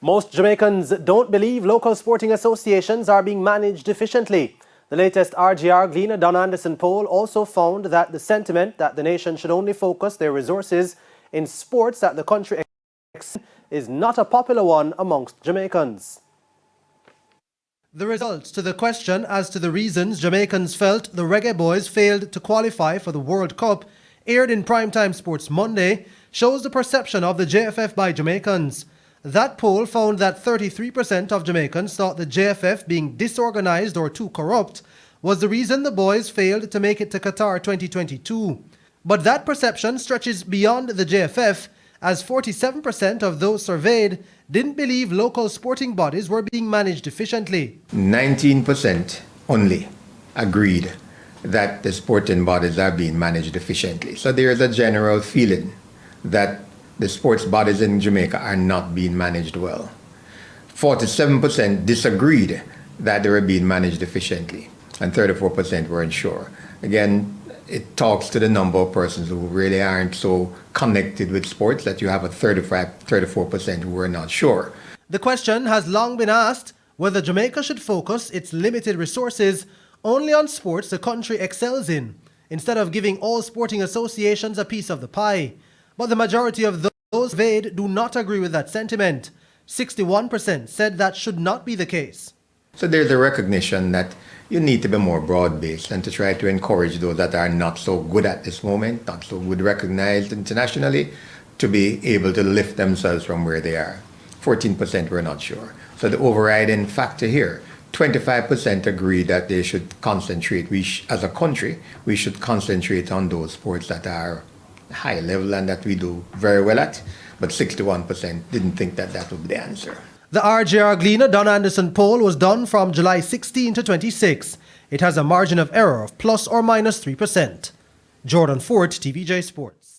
Most Jamaicans don't believe local sporting associations are being managed efficiently. The latest RGR Gleaner Don Anderson poll also found that the sentiment that the nation should only focus their resources in sports that the country is not a popular one amongst Jamaicans. The results to the question as to the reasons Jamaicans felt the Reggae Boys failed to qualify for the World Cup, aired in Primetime Sports Monday, shows the perception of the JFF by Jamaicans. That poll found that 33% of Jamaicans thought the JFF being disorganized or too corrupt was the reason the boys failed to make it to Qatar 2022. But that perception stretches beyond the JFF, as 47% of those surveyed didn't believe local sporting bodies were being managed efficiently. 19% only agreed that the sporting bodies are being managed efficiently. So there is a general feeling that the sports bodies in Jamaica are not being managed well. 47% disagreed that they were being managed efficiently, and 34% weren't sure. Again, it talks to the number of persons who really aren't so connected with sports that you have a 34% who are not sure. The question has long been asked whether Jamaica should focus its limited resources only on sports the country excels in, instead of giving all sporting associations a piece of the pie. But the majority of those surveyed do not agree with that sentiment. 61% said that should not be the case. So there's a recognition that you need to be more broad-based and to try to encourage those that are not so good at this moment, not so good recognized internationally, to be able to lift themselves from where they are. 14% were not sure. So the overriding factor here, 25% agree that they should concentrate, as a country, we should concentrate on those sports that are high level and that we do very well at, but 61% didn't think that that would be the answer. The RGR Gleaner Don Anderson poll was done from July 16 to 26. It has a margin of error of plus or minus 3%. Jordan Ford, TVJ Sports.